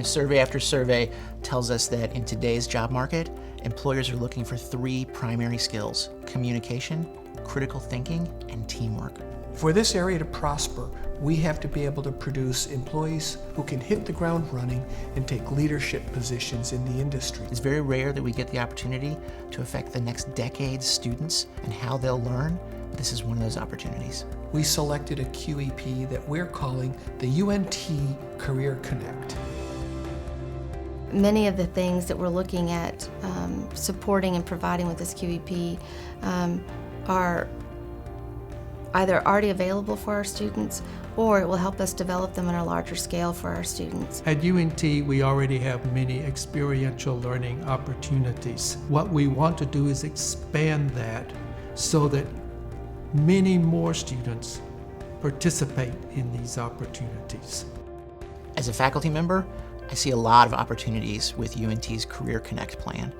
Survey after survey tells us that in today's job market, employers are looking for 3 primary skills: communication, critical thinking, and teamwork. For this area to prosper, we have to be able to produce employees who can hit the ground running and take leadership positions in the industry. It's very rare that we get the opportunity to affect the next decade's students and how they'll learn. This is one of those opportunities. We selected a QEP that we're calling the UNT Career Connect. Many of the things that we're looking at supporting and providing with this QEP are either already available for our students, or it will help us develop them on a larger scale for our students. At UNT, we already have many experiential learning opportunities. What we want to do is expand that so that many more students participate in these opportunities. As a faculty member, I see a lot of opportunities with UNT's Career Connect plan.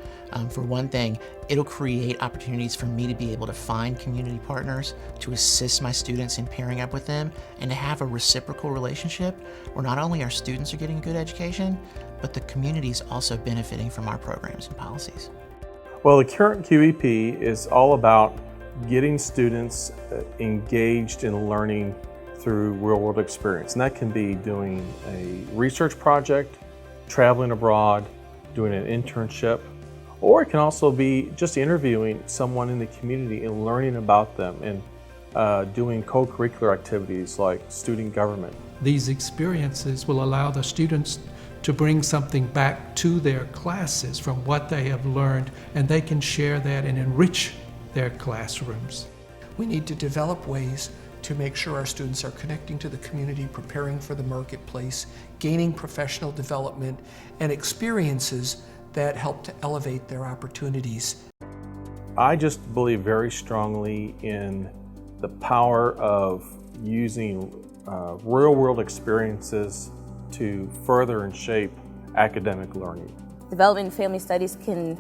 For one thing, it'll create opportunities for me to be able to find community partners, to assist my students in pairing up with them, and to have a reciprocal relationship where not only our students are getting a good education, but the community is also benefiting from our programs and policies. Well, the current QEP is all about getting students engaged in learning through real-world experience. And that can be doing a research project, traveling abroad, doing an internship, or it can also be just interviewing someone in the community and learning about them and doing co-curricular activities like student government. These experiences will allow the students to bring something back to their classes from what they have learned, and they can share that and enrich their classrooms. We need to develop ways to make sure our students are connecting to the community, preparing for the marketplace, gaining professional development, and experiences that help to elevate their opportunities. I just believe very strongly in the power of using real-world experiences to further and shape academic learning. Development in family studies can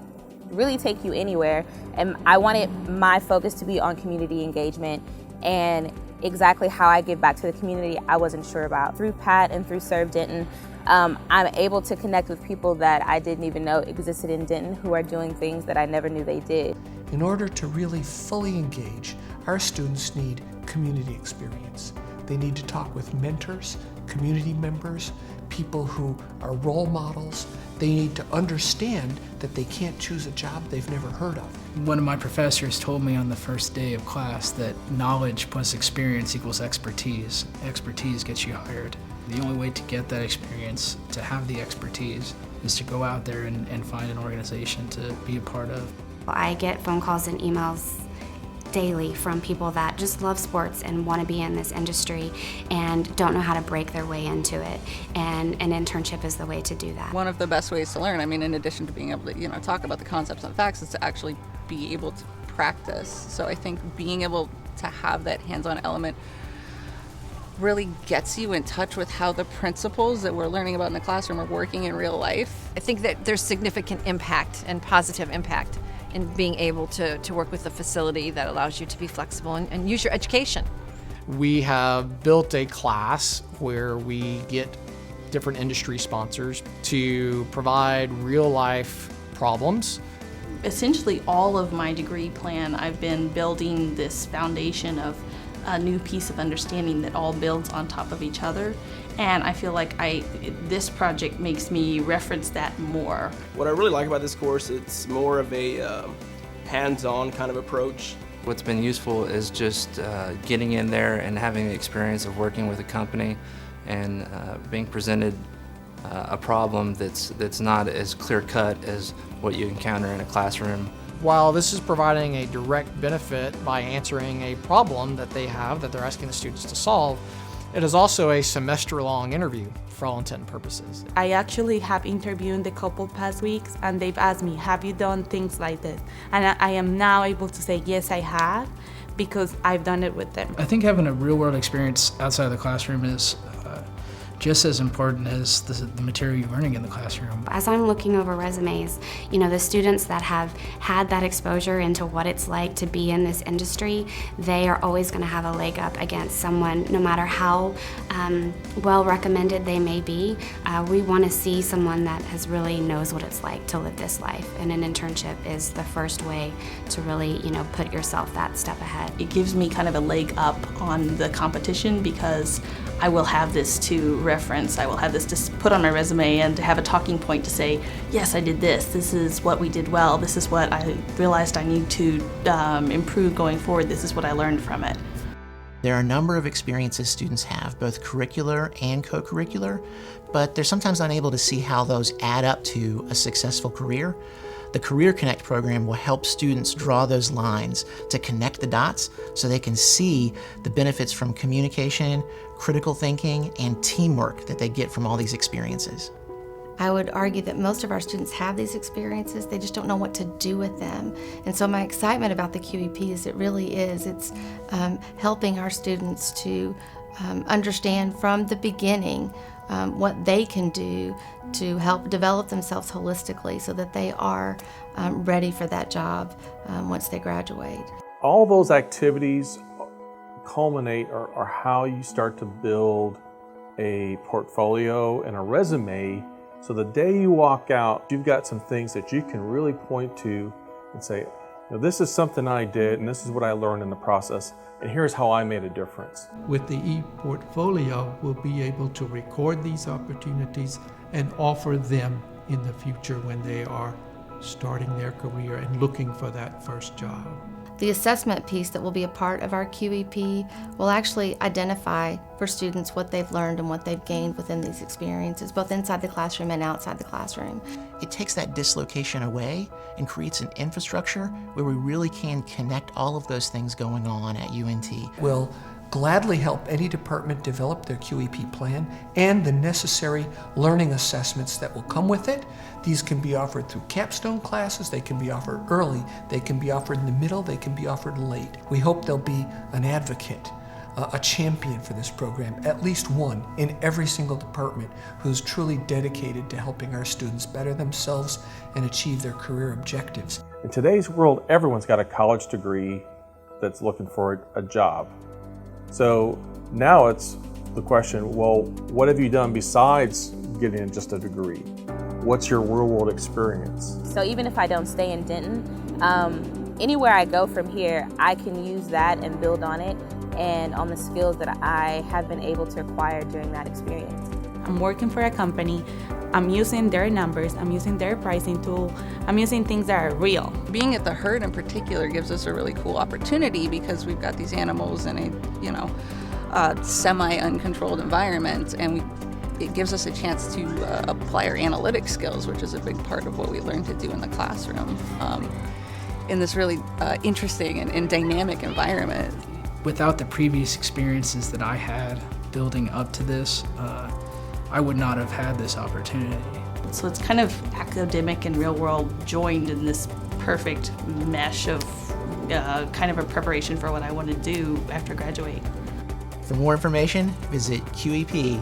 really take you anywhere, and I wanted my focus to be on community engagement, and exactly how I give back to the community I wasn't sure about. Through Pat and through Serve Denton, I'm able to connect with people that I didn't even know existed in Denton who are doing things that I never knew they did. In order to really fully engage, our students need community experience. They need to talk with mentors, community members, people who are role models. They need to understand that they can't choose a job they've never heard of. One of my professors told me on the first day of class that knowledge plus experience equals expertise. Expertise gets you hired. The only way to get that experience, to have the expertise, is to go out there and find an organization to be a part of. I get phone calls and emails daily from people that just love sports and want to be in this industry and don't know how to break their way into it, and an internship is the way to do that. One of the best ways to learn, I mean, in addition to being able to talk about the concepts and facts, is to actually be able to practice. So I think being able to have that hands-on element really gets you in touch with how the principles that we're learning about in the classroom are working in real life. I think that there's significant impact and positive impact in being able to work with a facility that allows you to be flexible and use your education. We have built a class where we get different industry sponsors to provide real-life problems. Essentially all of my degree plan, I've been building this foundation of a new piece of understanding that all builds on top of each other. And I feel like this project makes me reference that more. What I really like about this course, it's more of a hands-on kind of approach. What's been useful is just getting in there and having the experience of working with a company and being presented a problem that's not as clear-cut as what you encounter in a classroom. While this is providing a direct benefit by answering a problem that they have that they're asking the students to solve, it is also a semester-long interview for all intent and purposes. I actually have interviewed a couple past weeks, and they've asked me, have you done things like this? And I am now able to say, yes, I have, because I've done it with them. I think having a real-world experience outside of the classroom is just as important as the material you're learning in the classroom. As I'm looking over resumes, you know, the students that have had that exposure into what it's like to be in this industry, they are always going to have a leg up against someone, no matter how well recommended they may be. We want to see someone that really knows what it's like to live this life, and an internship is the first way to really, you know, put yourself that step ahead. It gives me kind of a leg up on the competition because I will have this to reference. I will have this to put on my resume and to have a talking point to say, yes, I did this. This is what we did well. This is what I realized I need to improve going forward. This is what I learned from it. There are a number of experiences students have, both curricular and co-curricular, but they're sometimes unable to see how those add up to a successful career. The Career Connect program will help students draw those lines to connect the dots so they can see the benefits from communication, critical thinking, and teamwork that they get from all these experiences. I would argue that most of our students have these experiences, they just don't know what to do with them. And so my excitement about the QEP is it's helping our students to understand from the beginning what they can do to help develop themselves holistically so that they are ready for that job once they graduate. All those activities culminate or are how you start to build a portfolio and a resume, so the day you walk out, you've got some things that you can really point to and say, this is something I did and this is what I learned in the process, and here's how I made a difference. With the e-portfolio, we'll be able to record these opportunities and offer them in the future when they are starting their career and looking for that first job. The assessment piece that will be a part of our QEP will actually identify for students what they've learned and what they've gained within these experiences, both inside the classroom and outside the classroom. It takes that dislocation away and creates an infrastructure where we really can connect all of those things going on at UNT. We'll gladly help any department develop their QEP plan and the necessary learning assessments that will come with it. These can be offered through capstone classes, they can be offered early, they can be offered in the middle, they can be offered late. We hope there'll be an advocate, a champion for this program, at least one in every single department who's truly dedicated to helping our students better themselves and achieve their career objectives. In today's world, everyone's got a college degree that's looking for a job. So now it's the question, well, what have you done besides getting just a degree? What's your real-world experience? So even if I don't stay in Denton, anywhere I go from here, I can use that and build on it and on the skills that I have been able to acquire during that experience. I'm working for a company. I'm using their numbers, I'm using their pricing tool, I'm using things that are real. Being at the herd in particular gives us a really cool opportunity because we've got these animals in a semi-uncontrolled environment, and it gives us a chance to apply our analytic skills, which is a big part of what we learn to do in the classroom in this really interesting and dynamic environment. Without the previous experiences that I had building up to this, I would not have had this opportunity. So it's kind of academic and real world joined in this perfect mesh of kind of a preparation for what I want to do after graduate. For more information, visit qep.unt.edu.